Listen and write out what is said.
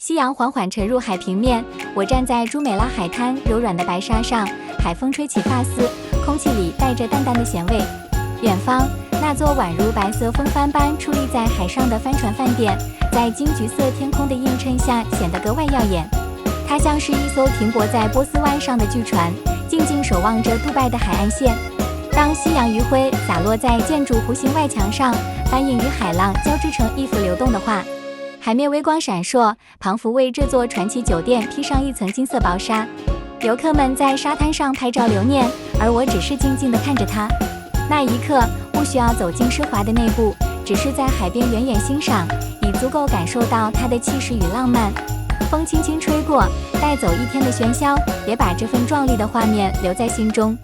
夕阳缓缓沉入海平面，我站在朱美拉海滩柔软的白沙上，海风吹起发丝，空气里带着淡淡的咸味。远方，那座宛如白色风帆般矗立在海上的帆船饭店，在金橘色天空的映衬下显得格外耀眼。它像是一艘停泊在波斯湾上的巨船，静静守望着杜拜的海岸线。当夕阳余晖洒落在建筑弧形外墙上，反影与海浪交织成一幅流动的画。海面微光闪烁，庞福为这座传奇酒店披上一层金色薄纱。游客们在沙滩上拍照留念，而我只是静静地看着它。那一刻，不需要走进奢华的内部，只是在海边远远欣赏，已足够感受到它的气势与浪漫。风轻轻吹过，带走一天的喧嚣，也把这份壮丽的画面留在心中。